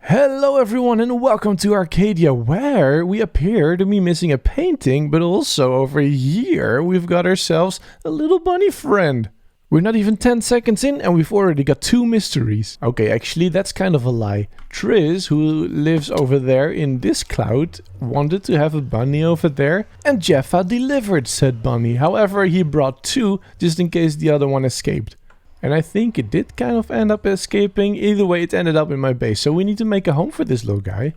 Hello everyone and welcome to Arcadia, where we appear to be missing a painting, but also over here we've got ourselves a little bunny friend. We're not even 10 seconds in and we've already got 2 mysteries. Okay, actually that's kind of a lie. Triz, who lives over there in this cloud, wanted to have a bunny over there, and Jeffa delivered said bunny. However, he brought 2 just in case the other one escaped. And I think it did kind of end up escaping. Either way, it ended up in my base. So we need to make a home for this little guy.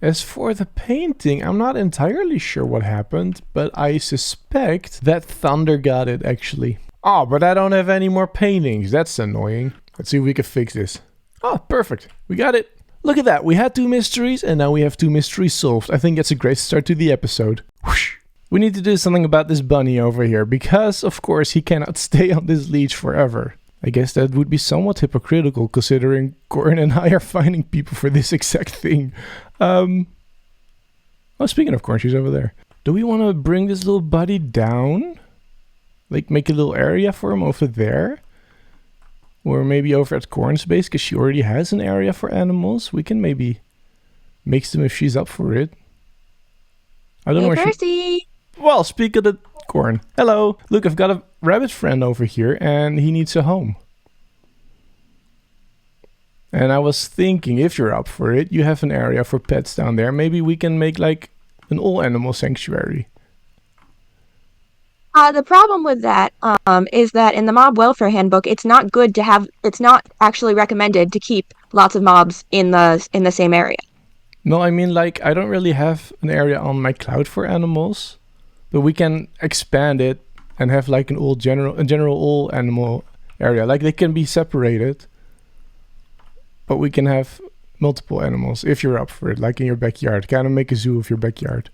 As for the painting, I'm not entirely sure what happened, but I suspect that Thunder got it actually. Oh, but I don't have any more paintings. That's annoying. Let's see if we can fix this. Oh, perfect. We got it. Look at that. We had 2 mysteries and now we have 2 mysteries solved. I think that's a great start to the episode. Whoosh. We need to do something about this bunny over here because, of course, he cannot stay on this leash forever. I guess that would be somewhat hypocritical considering Cornn and I are finding people for this exact thing. Oh, speaking of Cornn, she's over there. Do we want to bring this little buddy down? Like make a little area for him over there? Or maybe over at Cornn's base because she already has an area for animals. We can maybe mix them if she's up for it. I don't know where Percy. Well, speak of the Cornn. Hello. Look, I've got a rabbit friend over here and he needs a home. And I was thinking, if you're up for it, you have an area for pets down there. Maybe we can make like an all animal sanctuary. The problem with that is that in the mob welfare handbook, it's not actually recommended to keep lots of mobs in the same area. No, I mean like I don't really have an area on my cloud for animals, but we can expand it and have like a general all animal area. Like they can be separated, but we can have multiple animals if you're up for it, like in your backyard. Kind of make a zoo of your backyard.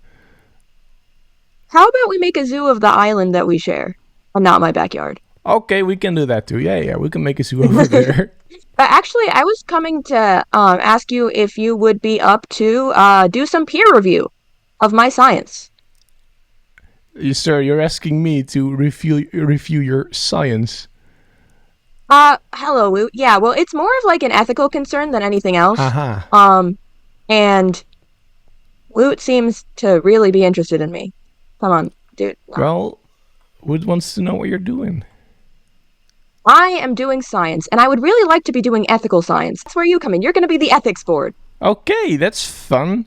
How about we make a zoo of the island that we share, and not my backyard? Okay, we can do that too. Yeah, we can make a zoo over there. Actually, I was coming to ask you if you would be up to do some peer review of my science. Sir, you're asking me to review your science. Hello, Woot. Yeah, well, it's more of like an ethical concern than anything else. And Woot seems to really be interested in me. Come on, dude. Well, Woot wants to know what you're doing. I am doing science, and I would really like to be doing ethical science. That's where you come in. You're going to be the ethics board. Okay, that's fun.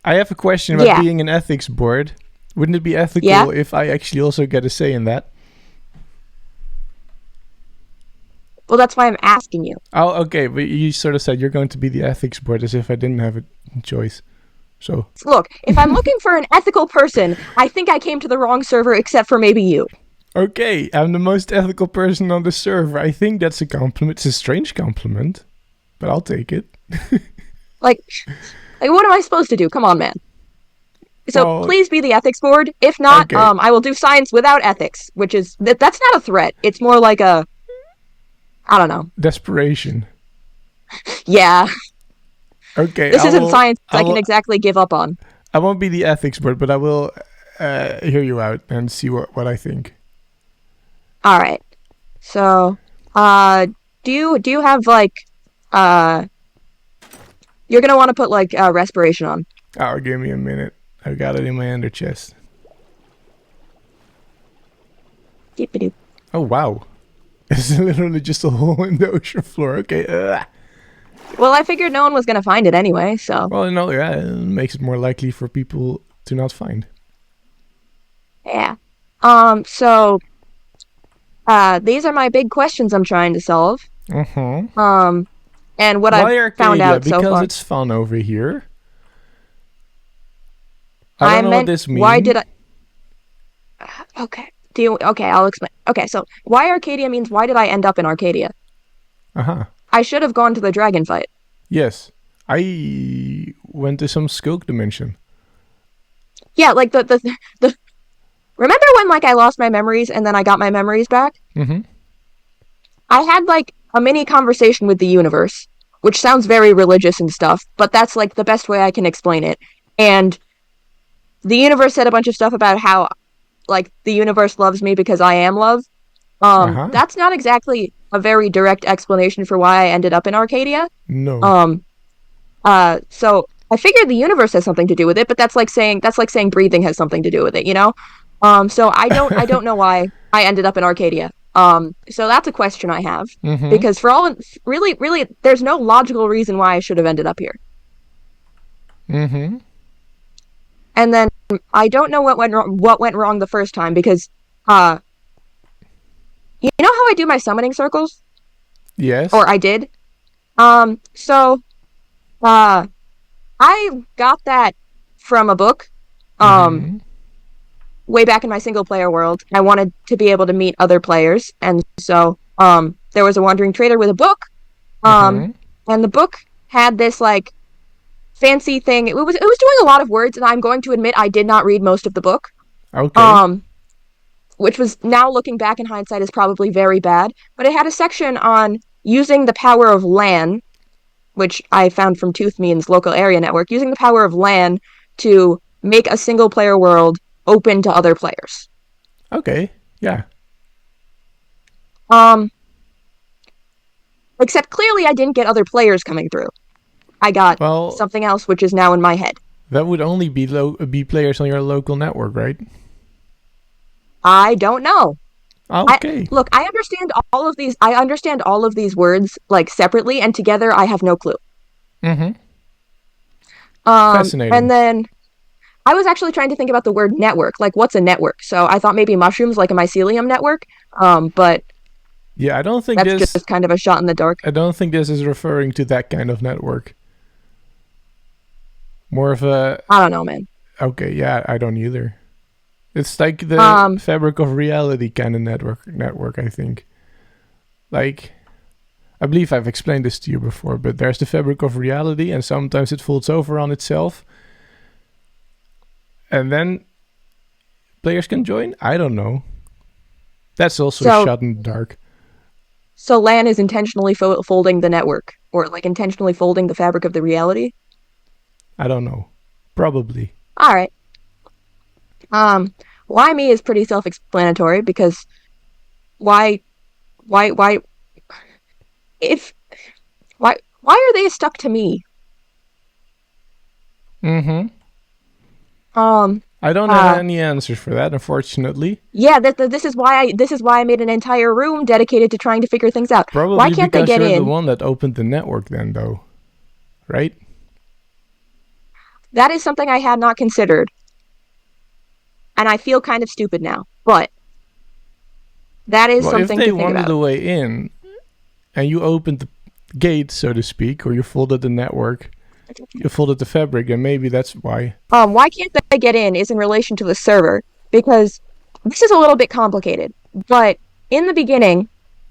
I have a question about being an ethics board. Wouldn't it be ethical if I actually also get a say in that? Well, that's why I'm asking you. Oh, okay, but you sort of said you're going to be the ethics board as if I didn't have a choice. So look, if I'm looking for an ethical person, I think I came to the wrong server except for maybe you. Okay, I'm the most ethical person on the server. I think that's a compliment. It's a strange compliment, but I'll take it. like what am I supposed to do? Come on, man. So please be the ethics board. If not, I will do science without ethics, which is that's not a threat. It's more like I don't know. Desperation. Yeah. Okay. This isn't science I can exactly give up on. I won't be the ethics board, but I will hear you out and see what I think. All right. So, do you have like you're gonna want to put like respiration on. Oh, give me a minute. I've got it in my under chest. Deep-a-doop. Oh wow. It's literally just a hole in the ocean floor. Okay. Well, I figured no one was gonna find it anyway, so. Well, no, yeah, it makes it more likely for people to not find. Yeah. So, these are my big questions I'm trying to solve. And what I've found out so far. Because it's fun over here. I don't know what this means. Why did I? Okay. Okay, I'll explain. Okay, so why Arcadia means why did I end up in Arcadia? I should have gone to the dragon fight. Yes. I went to some skulk dimension. Yeah, like the remember when like I lost my memories and then I got my memories back? I had like a mini conversation with the universe, which sounds very religious and stuff, but that's like the best way I can explain it. And the universe said a bunch of stuff about how like the universe loves me because I am love. That's not exactly a very direct explanation for why I ended up in Arcadia. No. So I figured the universe has something to do with it, but that's like saying breathing has something to do with it, you know? So I don't know why I ended up in Arcadia. So that's a question I have because really, there's no logical reason why I should have ended up here. Mm-hmm. And then I don't know what went wrong the first time because, you know how I do my summoning circles, Yes. or I did. So I got that from a book. Way back in my single player world, I wanted to be able to meet other players, and so there was a wandering trader with a book, and the book had this like fancy thing. It was doing a lot of words, and I'm going to admit I did not read most of the book. Okay. Which was, now looking back in hindsight, is probably very bad. But it had a section on using the power of LAN, which I found from ToothMe's local area network, using the power of LAN to make a single player world open to other players. Okay. Yeah. Except clearly I didn't get other players coming through. I got something else, which is now in my head. That would only be players on your local network, right? I don't know. Okay. Look, I understand all of these. I understand all of these words like separately, and together I have no clue. Fascinating. And then I was actually trying to think about the word network. Like, what's a network? So I thought maybe mushrooms, like a mycelium network. But yeah, I don't think that's just kind of a shot in the dark. I don't think this is referring to that kind of network. More of a. I don't know, man. Okay, yeah, I don't either. It's like the fabric of reality kind of network, I think. Like, I believe I've explained this to you before, but there's the fabric of reality, and sometimes it folds over on itself. And then players can join? I don't know. That's also a shot in the dark. So LAN is intentionally folding the network, or like intentionally folding the fabric of the reality? I don't know. Probably. All right. Why me is pretty self-explanatory because why are they stuck to me? I don't have any answers for that, unfortunately. Yeah, this is why I made an entire room dedicated to trying to figure things out. Probably why can't because they get you're in? the one that opened the network then, though. Right? That is something I had not considered. And I feel kind of stupid now, but that is something to think about. If they wanted a way in, and you opened the gate, so to speak, or you folded the network, you folded the fabric, and maybe that's why. Why can't they get in is in relation to the server, because this is a little bit complicated. But in the beginning,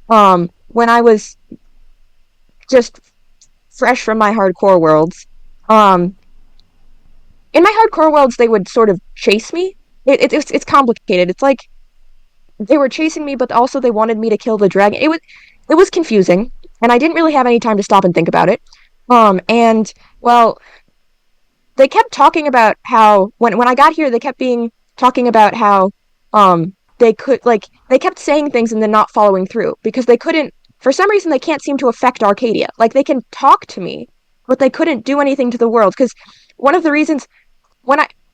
when I was just fresh from my hardcore worlds, in my hardcore worlds, they would sort of chase me. It's complicated. It's like they were chasing me, but also they wanted me to kill the dragon. It was confusing, and I didn't really have any time to stop and think about it. And well, they kept talking about how when I got here, they kept talking about how they kept saying things and then not following through because they couldn't. For some reason, they can't seem to affect Arcadia. Like they can talk to me, but they couldn't do anything to the world. Because one of the reasons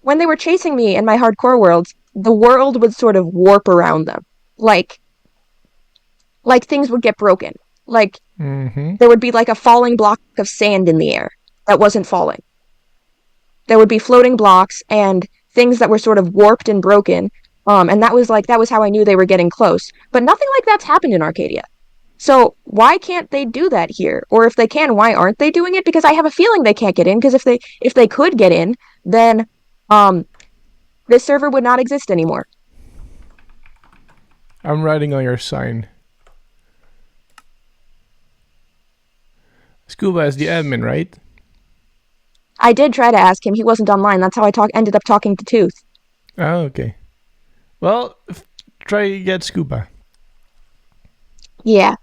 when they were chasing me in my hardcore worlds, the world would sort of warp around them. Like things would get broken. Like, there would be like a falling block of sand in the air that wasn't falling. There would be floating blocks and things that were sort of warped and broken. And that was how I knew they were getting close. But nothing like that's happened in Arcadia. So why can't they do that here? Or if they can, why aren't they doing it? Because I have a feeling they can't get in. Because if they could get in, then this server would not exist anymore. I'm writing on your sign. Scuba is the admin, right? I did try to ask him. He wasn't online. That's how I ended up talking to Tooth. Oh, okay. Well, try to get Scuba. Yeah.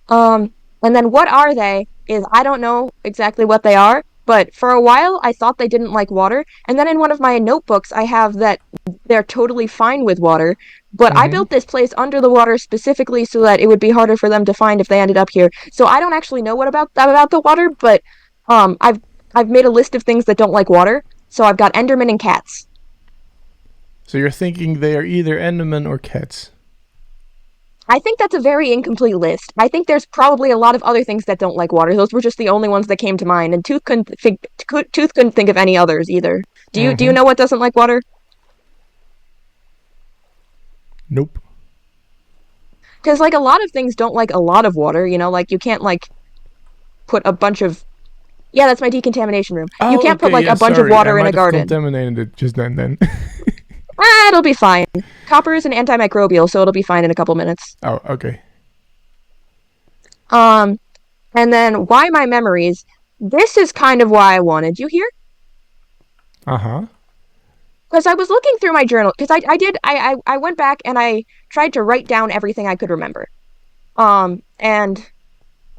And then what are they is I don't know exactly what they are, but for a while I thought they didn't like water. And then in one of my notebooks I have that they're totally fine with water. But I built this place under the water specifically so that it would be harder for them to find if they ended up here. So I don't actually know what about the water, but I've I've made a list of things that don't like water. So I've got Enderman and cats. So you're thinking they are either Enderman or cats? I think that's a very incomplete list. I think there's probably a lot of other things that don't like water. Those were just the only ones that came to mind, and Tooth couldn't think of any others either. Do you know what doesn't like water? Nope. Because like a lot of things don't like a lot of water. You know, like you can't like put a bunch of that's my decontamination room. Oh, you can't put like a bunch of water in a garden. I contaminated it just then. It'll be fine. Copper is an antimicrobial, so it'll be fine in a couple minutes. Oh, okay. And then why my memories? This is kind of why I wanted you here. Uh-huh. Because I was looking through my journal, because I went back and I tried to write down everything I could remember. And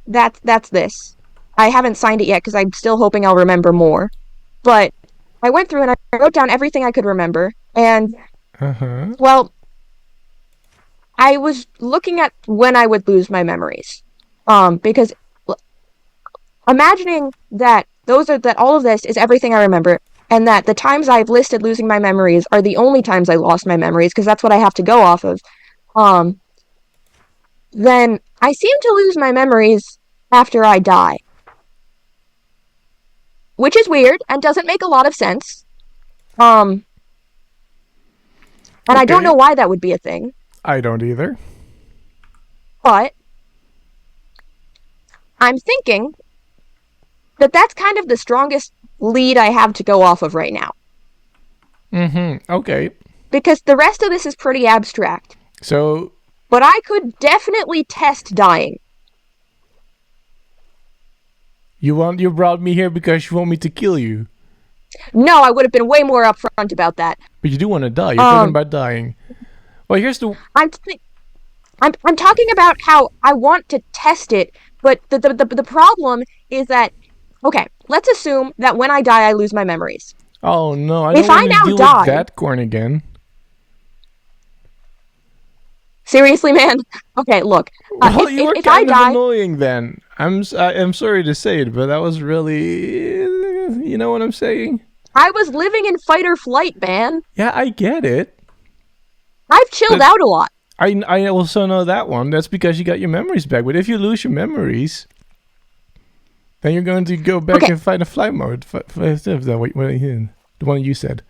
that's this. I haven't signed it yet because I'm still hoping I'll remember more. But I went through and I wrote down everything I could remember. And, well, I was looking at when I would lose my memories. Because imagining that all of this is everything I remember, and that the times I've listed losing my memories are the only times I lost my memories, because that's what I have to go off of, then I seem to lose my memories after I die. Which is weird, and doesn't make a lot of sense. And I don't know why that would be a thing. I don't either. But I'm thinking that that's kind of the strongest lead I have to go off of right now. Okay. Because the rest of this is pretty abstract. So... But I could definitely test dying. You brought me here because you want me to kill you? No, I would have been way more upfront about that. But you do want to die. You're talking about dying. Well, here's the... I'm talking about how I want to test it, but the problem is that... Okay, let's assume that when I die, I lose my memories. Oh, no. I don't want to deal with that corn again. Seriously, man? Okay, look. Well, you were kind of annoying then. I'm sorry to say it, but that was really... You know what I'm saying? I was living in fight or flight, man. Yeah, I get it. I've chilled out a lot. I also know that one. That's because you got your memories back. But if you lose your memories, then you're going to go back and fight a flight mode. The one you said.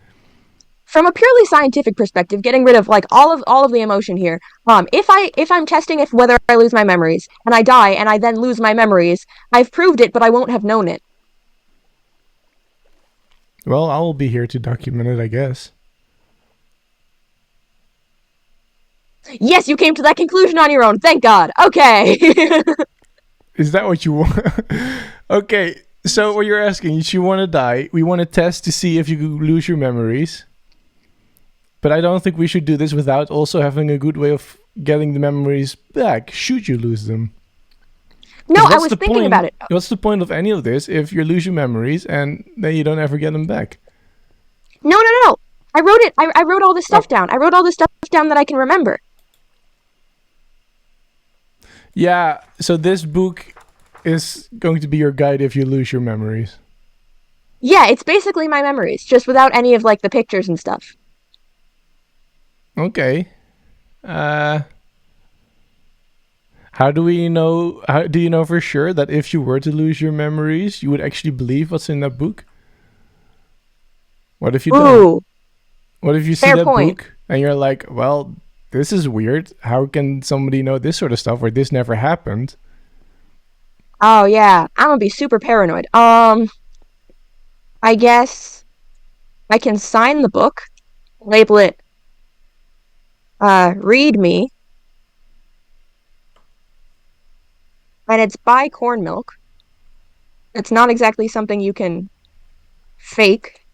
From a purely scientific perspective, getting rid of like all of the emotion here. If I'm testing if whether I lose my memories and I die and I then lose my memories, I've proved it, but I won't have known it. Well, I will be here to document it, I guess. Yes, you came to that conclusion on your own. Thank God. Okay. Is that what you want? Okay, so what you're asking is you want to die. We want to test to see if you lose your memories. But I don't think we should do this without also having a good way of getting the memories back, should you lose them. No, I was thinking about it. What's the point of any of this if you lose your memories and then you don't ever get them back? No. I wrote it. I wrote all this stuff down. I wrote all this stuff down that I can remember. Yeah, so this book is going to be your guide if you lose your memories. Yeah, it's basically my memories, just without any of like the pictures and stuff. Okay. How do you know for sure that if you were to lose your memories, you would actually believe what's in that book? What if you don't? What if you see that book and you're like, well, this is weird. How can somebody know this sort of stuff where this never happened? Oh, yeah. I'm gonna be super paranoid. I guess I can sign the book, label it, read me, and it's by corn milk. It's not exactly something you can fake.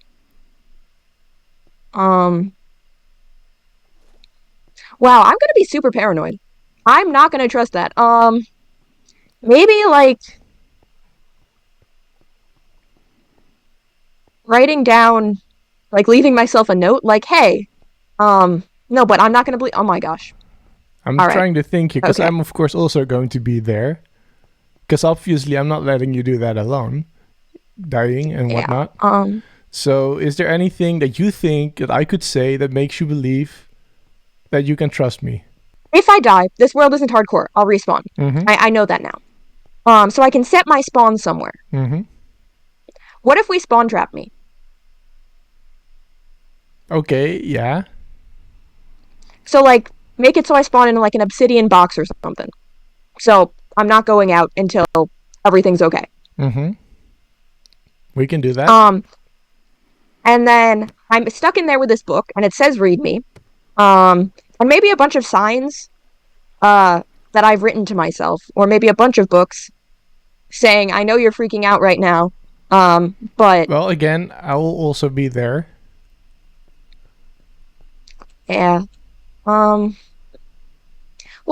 Wow, I'm gonna be super paranoid. I'm not gonna trust that. Maybe like writing down, like leaving myself a note, like, hey, no, but I'm not gonna believe. Oh my gosh. I'm trying to think here because I'm of course also going to be there. Because obviously I'm not letting you do that alone. dying and Yeah. whatnot. So is there anything that you think that I could say that makes you believe that you can trust me? If I die, this world isn't hardcore. I'll respawn. I know that now. So I can set my spawn somewhere. What if we spawn trap me? Okay, yeah. So, like, make it so I spawn in, like, an obsidian box or something. So I'm not going out until everything's okay. We can do that. And then I'm stuck in there with this book, and it says read me. And maybe a bunch of signs that I've written to myself, or maybe a bunch of books saying, I know you're freaking out right now, but... Well, again, I will also be there. Yeah. What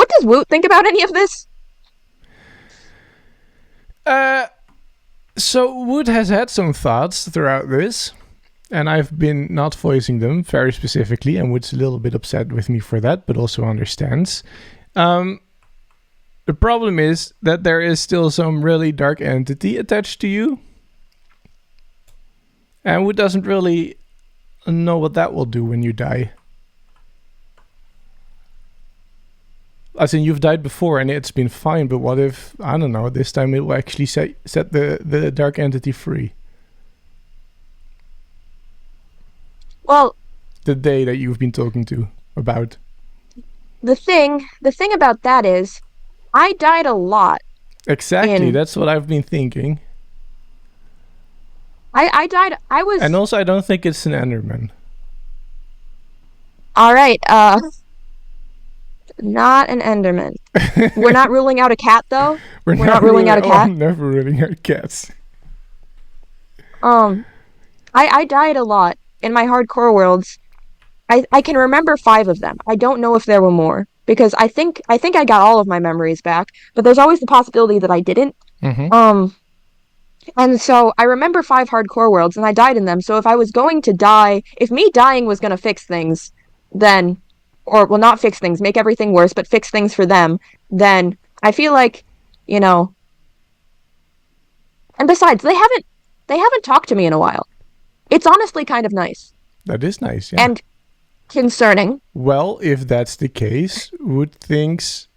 does Woot think about any of this? So Woot has had some thoughts throughout this, and I've been not voicing them very specifically, and Woot's a little bit upset with me for that, but also understands. The problem is that there is still some really dark entity attached to you, and Woot doesn't really know what that will do when you die. As in, you've died before and it's been fine, but what if, I don't know, this time it will actually set the dark entity free? Well... The day that you've been talking to about. The thing about that is, I died a lot. Exactly, that's what I've been thinking. I died, And also, I don't think it's an Enderman. Alright, not an Enderman. We're not ruling out a cat, though? We're not ruling out a cat? I'm never ruling out cats. I died a lot in my hardcore worlds. I can remember 5 of them. I don't know if there were more, because I think I got all of my memories back, but there's always the possibility that I didn't. And so I remember 5 hardcore worlds, and I died in them, so if I was going to die, if me dying was going to fix things, then... or, well, not fix things, make everything worse, but fix things for them, then I feel like, you know... And besides, they haven't talked to me in a while. It's honestly kind of nice. That is nice, yeah. And concerning. Well, if that's the case, Woot's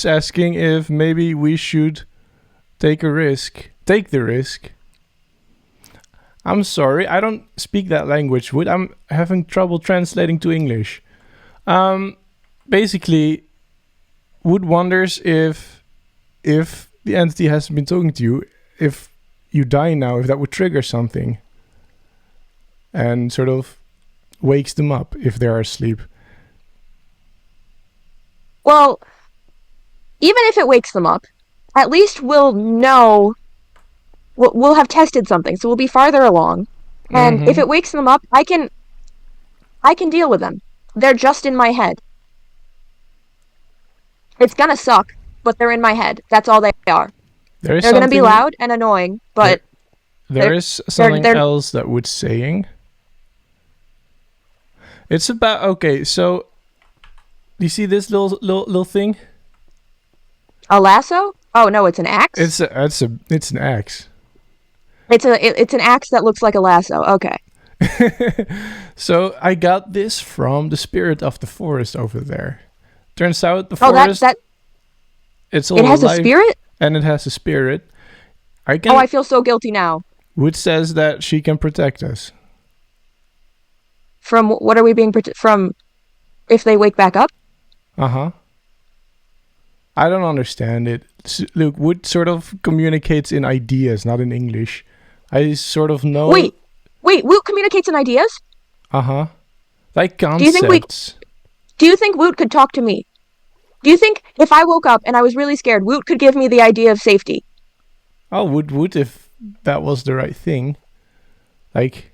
asking if maybe we should take the risk. I'm sorry, I don't speak that language, Woot. I'm having trouble translating to English. Basically, Woot wonders if the entity hasn't been talking to you, if you die now, if that would trigger something and sort of wakes them up if they're asleep. Well, even if it wakes them up, at least we'll know, we'll have tested something, so we'll be farther along. And if it wakes them up, I can deal with them. They're just in my head. It's gonna suck, but they're in my head. That's all they are. They're gonna be loud and annoying, but... There is something else that Wood's saying. It's about... Okay, so... Do you see this little thing? A lasso? Oh, no, it's an axe? It's an axe. It's an axe that looks like a lasso. Okay. So I got this from the spirit of the forest over there. Turns out the forest... It's all it has alive, a spirit? And it has a spirit. I feel so guilty now. Wood says that she can protect us. From what are we being protected from? If they wake back up? I don't understand it. Look, Wood sort of communicates in ideas, not in English. I sort of know... Wait, Woot communicates in ideas? Like concepts. Do you think Woot could talk to me? Do you think if I woke up and I was really scared, Woot could give me the idea of safety? Oh, Woot if that was the right thing. Like...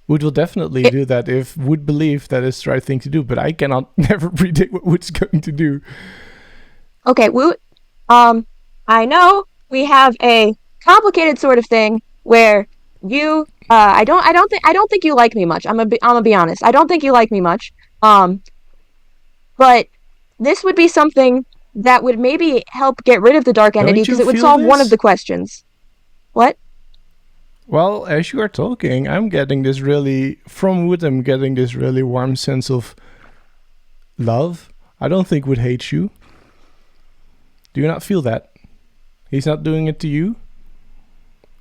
Wood will definitely do that if Wood believe that it's the right thing to do, but I cannot never predict what Wood's going to do. Okay, Woot. I know we have a complicated sort of thing where you I don't think you like me much. I'm gonna be honest. I don't think you like me much. But this would be something that would maybe help get rid of the dark entity because it would solve one of the questions. What? Well, as you are talking, I'm getting this really, from Wood, I'm getting this really warm sense of love. I don't think Wood hates you. Do you not feel that? He's not doing it to you?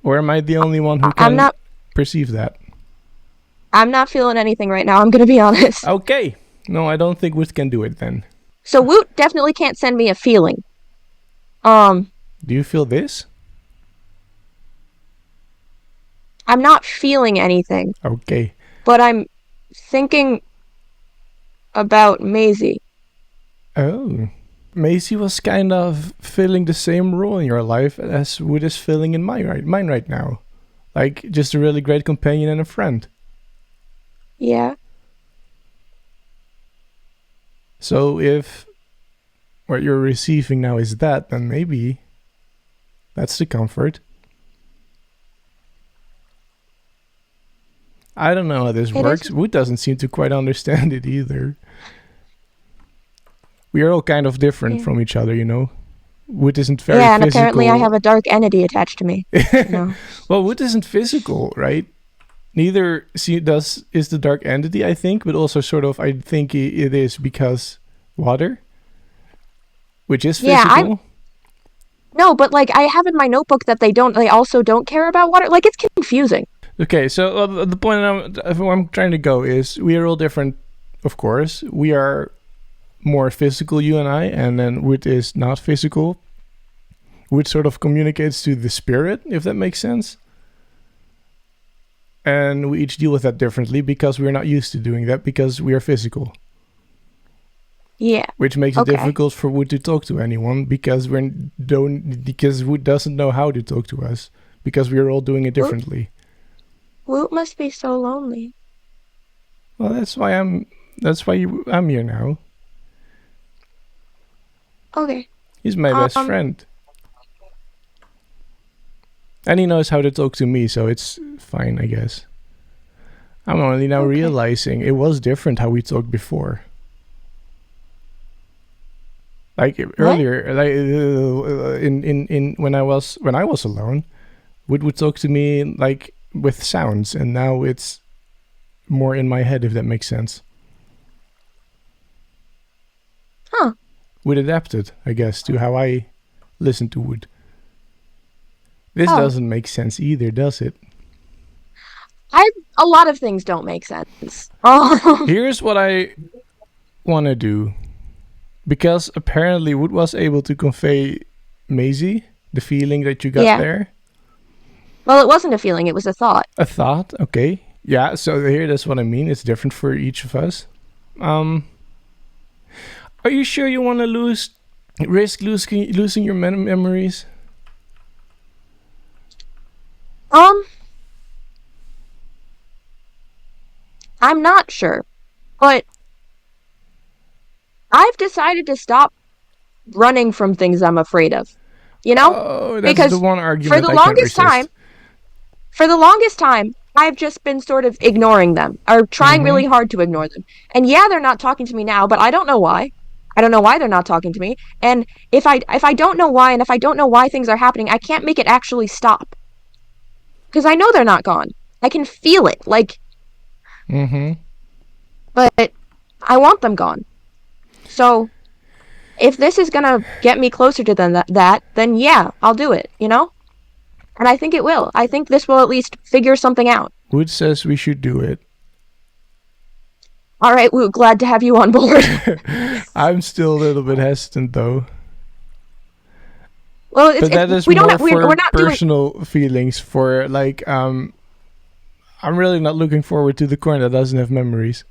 Or am I the only one who can perceive that? I'm not feeling anything right now, I'm gonna be honest. Okay. No, I don't think Wood can do it then. So Woot definitely can't send me a feeling. Do you feel this? I'm not feeling anything. Okay. But I'm thinking about Maisie. Oh. Maisie was kind of filling the same role in your life as Wood is filling in mine right now. Like, just a really great companion and a friend. Yeah. So if what you're receiving now is that, then maybe that's the comfort. I don't know how this works. Wood doesn't seem to quite understand it either. We are all kind of different from each other, you know. Wood isn't very physical. Yeah, and apparently I have a dark entity attached to me. No. Well, Wood isn't physical, right? Neither is the dark entity, I think, but also sort of I think it is because water, which is physical. Yeah, no, but like I have in my notebook that they also don't care about water. Like it's confusing. Okay, so the point I'm trying to go is we are all different, of course. We are more physical, you and I, and then Wood is not physical. Wood sort of communicates to the spirit, if that makes sense. And we each deal with that differently because we're not used to doing that because we are physical. Yeah. Which makes it difficult for Wood to talk to anyone because Wood doesn't know how to talk to us because we are all doing it differently. Woot must be so lonely. Well, that's why I'm here now. Okay. He's my best friend. And he knows how to talk to me, so it's fine, I guess. I'm only now realizing it was different how we talked before. Like earlier, like in when I was alone, would talk to me like with sounds, and now it's more in my head, if that makes sense. Huh. Wood adapted, I guess, to how I listen to Wood. This doesn't make sense either, does it? A lot of things don't make sense. Oh. Here's what I want to do. Because apparently Wood was able to convey Maisie, the feeling that you got there. Well, it wasn't a feeling, it was a thought. A thought, okay. Yeah, so here, that's what I mean. It's different for each of us. Are you sure you want to risk losing your memories? I'm not sure, but I've decided to stop running from things I'm afraid of. You know? Oh, that's because the one argument for the longest time, I've just been sort of ignoring them, or trying really hard to ignore them. And yeah, they're not talking to me now, but I don't know why. I don't know why they're not talking to me. And if I don't know why, and if I don't know why things are happening, I can't make it actually stop. Because I know they're not gone. I can feel it, like... But I want them gone. So, if this is gonna get me closer to that, then yeah, I'll do it, you know? And I think it will. I think this will at least figure something out. Wood says we should do it. Alright, Wood, glad to have you on board. I'm still a little bit hesitant, though. Well, but that is we're not personal feelings for, like, I'm really not looking forward to the corn that doesn't have memories.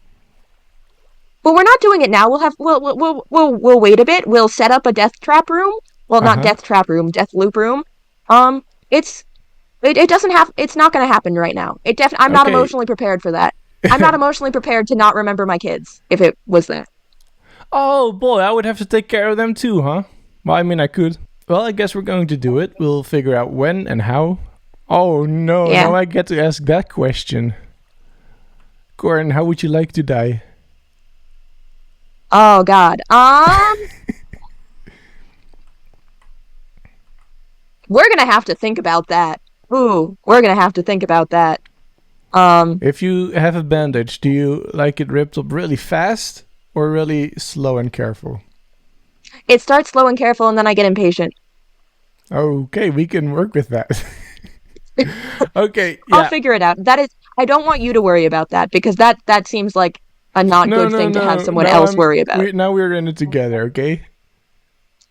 Well, we're not doing it now. We'll wait a bit. We'll set up a death trap room. Well, not death trap room, death loop room. It doesn't have. It's not going to happen right now. I'm not emotionally prepared for that. I'm not emotionally prepared to not remember my kids if it was that. Oh boy, I would have to take care of them too, huh? Well, I mean, I could. Well, I guess we're going to do it. We'll figure out when and how. Oh no! Yeah. Now I get to ask that question. Corn, how would you like to die? Oh God. We're gonna have to think about that. Ooh, we're gonna have to think about that. If you have a bandage, do you like it ripped up really fast or really slow and careful? It starts slow and careful, and then I get impatient. Okay, we can work with that. Okay, I'll yeah. figure it out. I don't want you to worry about that because that seems like a not No, good no, thing to have no. someone Now else worry about. now we're in it together, okay?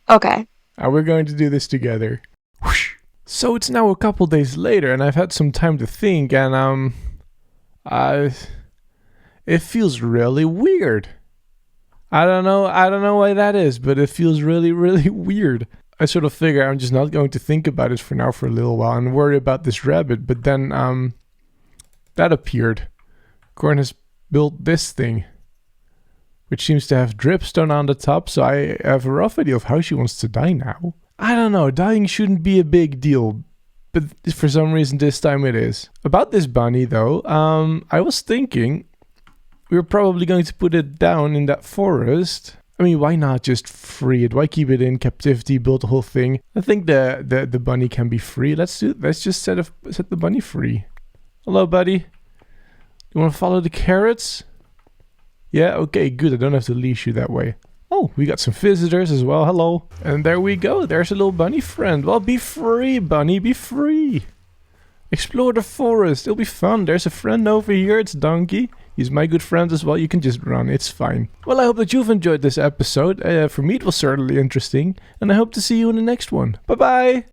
Okay. We're going to do this together. Whoosh. So it's now a couple days later, and I've had some time to think, and it feels really weird. I don't know why that is, but it feels really, really weird. I sort of figure I'm just not going to think about it for now for a little while and worry about this rabbit, but then that appeared. Corn has built this thing, which seems to have dripstone on the top, so I have a rough idea of how she wants to die now. I don't know, dying shouldn't be a big deal, but for some reason this time it is. About this bunny though, I was thinking we're probably going to put it down in that forest. I mean, why not just free it? Why keep it in captivity, build the whole thing? I think the bunny can be free. Let's just set the bunny free. Hello, buddy. You want to follow the carrots? Yeah, okay, good. I don't have to leash you that way. Oh, we got some visitors as well. Hello. And there we go. There's a little bunny friend. Well, be free, bunny. Be free. Explore the forest. It'll be fun. There's a friend over here. It's Donkey. He's my good friend as well. You can just run. It's fine. Well, I hope that you've enjoyed this episode. For me, it was certainly interesting. And I hope to see you in the next one. Bye-bye.